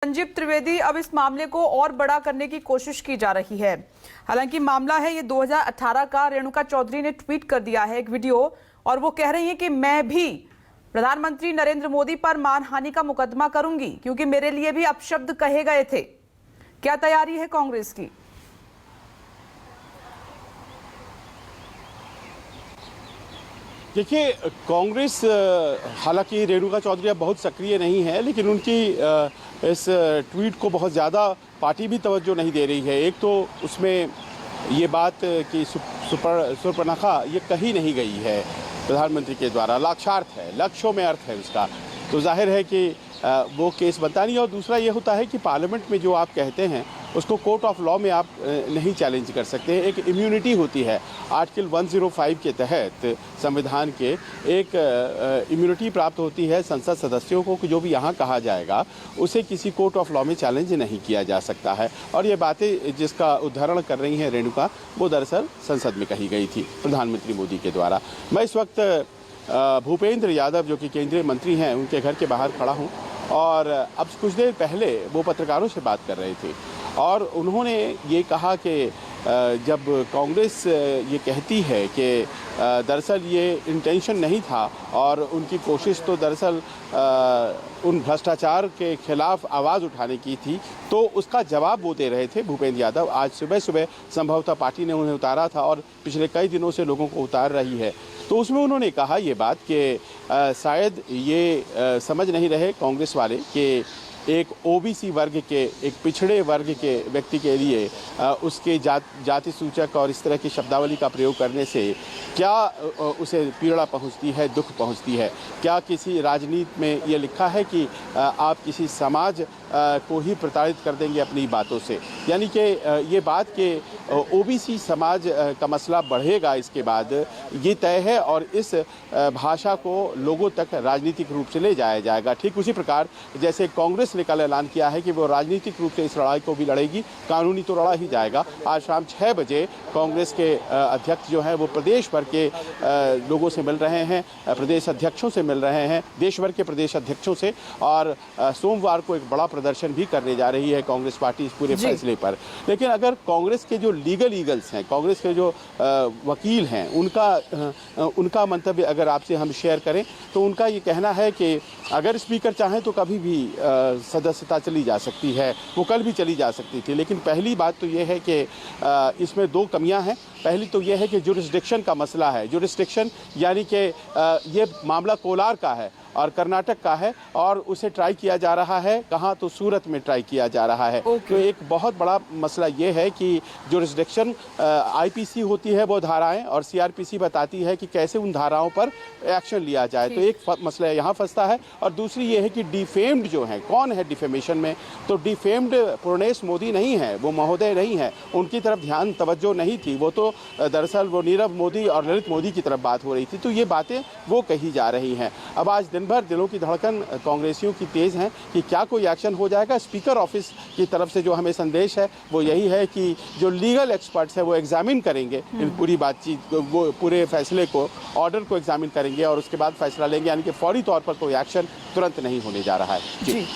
संजीव त्रिवेदी, अब इस मामले को और बड़ा करने की कोशिश की जा रही है। हालांकि मामला है ये 2018 का। रेणुका चौधरी ने ट्वीट कर दिया है एक वीडियो और वो कह रही हैं कि मैं भी प्रधानमंत्री नरेंद्र मोदी पर मानहानि का मुकदमा करूंगी क्योंकि मेरे लिए भी अपशब्द कहे गए थे। क्या तैयारी है कांग्रेस की? देखिए, कांग्रेस हालांकि रेणुका चौधरी अब बहुत सक्रिय नहीं है, लेकिन उनकी इस ट्वीट को बहुत ज़्यादा पार्टी भी तवज्जो नहीं दे रही है। एक तो उसमें ये बात कि सुपर्णखा ये कही नहीं गई है प्रधानमंत्री के द्वारा, लाक्षार्थ है, लक्ष्यों में अर्थ है उसका, तो जाहिर है कि वो केस बनता नहीं। और दूसरा ये होता है कि पार्लियामेंट में जो आप कहते हैं उसको कोर्ट ऑफ लॉ में आप नहीं चैलेंज कर सकते। एक इम्यूनिटी होती है, आर्टिकल 105 के तहत संविधान के एक इम्यूनिटी प्राप्त होती है संसद सदस्यों को कि जो भी यहाँ कहा जाएगा उसे किसी कोर्ट ऑफ लॉ में चैलेंज नहीं किया जा सकता है। और ये बातें जिसका उदाहरण कर रही हैं रेणुका, वो दरअसल संसद में कही गई थी प्रधानमंत्री मोदी के द्वारा। मैं इस वक्त भूपेंद्र यादव जो कि केंद्रीय मंत्री हैं उनके घर के बाहर खड़ा हूँ और अब कुछ देर पहले वो पत्रकारों से बात कर रहे थे और उन्होंने ये कहा कि जब कांग्रेस ये कहती है कि दरअसल ये इंटेंशन नहीं था और उनकी कोशिश तो दरअसल उन भ्रष्टाचार के खिलाफ आवाज़ उठाने की थी, तो उसका जवाब वो दे रहे थे भूपेंद्र यादव। आज सुबह सुबह संभवतः पार्टी ने उन्हें उतारा था और पिछले कई दिनों से लोगों को उतार रही है। तो उसमें उन्होंने कहा ये बात कि शायद ये समझ नहीं रहे कांग्रेस वाले कि एक ओबीसी वर्ग के, एक पिछड़े वर्ग के व्यक्ति के लिए उसके जाति सूचक और इस तरह की शब्दावली का प्रयोग करने से क्या उसे पीड़ा पहुंचती है, दुख पहुंचती है। क्या किसी राजनीति में ये लिखा है कि आप किसी समाज को ही प्रताड़ित कर देंगे अपनी बातों से? यानी कि ये बात कि ओबीसी समाज का मसला बढ़ेगा इसके बाद ये तय है और इस भाषा को लोगों तक राजनीतिक रूप से ले जाया जाएगा। ठीक उसी प्रकार जैसे कांग्रेस ने कल ऐलान किया है कि वो राजनीतिक रूप से इस लड़ाई को भी लड़ेगी, कानूनी तो लड़ा ही जाएगा। आज शाम 6 बजे कांग्रेस के अध्यक्ष जो हैं वो प्रदेश भर के लोगों से मिल रहे हैं, प्रदेश अध्यक्षों से मिल रहे हैं, देश भर के प्रदेश अध्यक्षों से, और सोमवार को एक बड़ा प्रदर्शन भी करने जा रही है कांग्रेस पार्टी इस पूरे फैसले पर। लेकिन अगर कांग्रेस के जो लीगल ईगल्स हैं, कांग्रेस के जो वकील हैं, उनका मंतव्य अगर आपसे हम शेयर करें तो उनका ये कहना है कि अगर स्पीकर चाहें तो कभी भी सदस्यता चली जा सकती है, वो कल भी चली जा सकती थी। लेकिन पहली बात तो ये है कि इसमें 2 कमियां हैं। पहली तो ये है कि जुरिस्डिक्शन का मसला है। जुरिस्डिक्शन यानी कि ये मामला कोलार का है और कर्नाटक का है और उसे ट्राई किया जा रहा है कहाँ, तो सूरत में ट्राई किया जा रहा है। तो एक बहुत बड़ा मसला ये है कि जुरिस्डिक्शन आईपीसी होती है वो धाराएं और सीआरपीसी बताती है कि कैसे उन धाराओं पर एक्शन लिया जाए। तो एक मसला यहाँ फंसता है और दूसरी ये है कि डिफेम्ड जो है, कौन है डिफेमेशन में, तो डिफेम्ड पूर्णेश मोदी नहीं है, वो महोदय नहीं है, उनकी तरफ ध्यान तवज्जो नहीं थी। वो तो दरअसल वो नीरव मोदी और ललित मोदी की तरफ बात हो रही थी। तो ये बातें वो कही जा रही हैं। अब आज दिन भर दिलों की धड़कन कांग्रेसियों की तेज है कि क्या कोई एक्शन हो जाएगा। स्पीकर ऑफिस की तरफ से जो हमें संदेश है वो यही है कि जो लीगल एक्सपर्ट्स है वो एग्जामिन करेंगे इन पूरी बातचीत, वो पूरे फैसले को, ऑर्डर को एग्जामिन करेंगे और उसके बाद फैसला लेंगे। यानी कि फौरी तौर पर कोई एक्शन तुरंत नहीं होने जा रहा है। जी।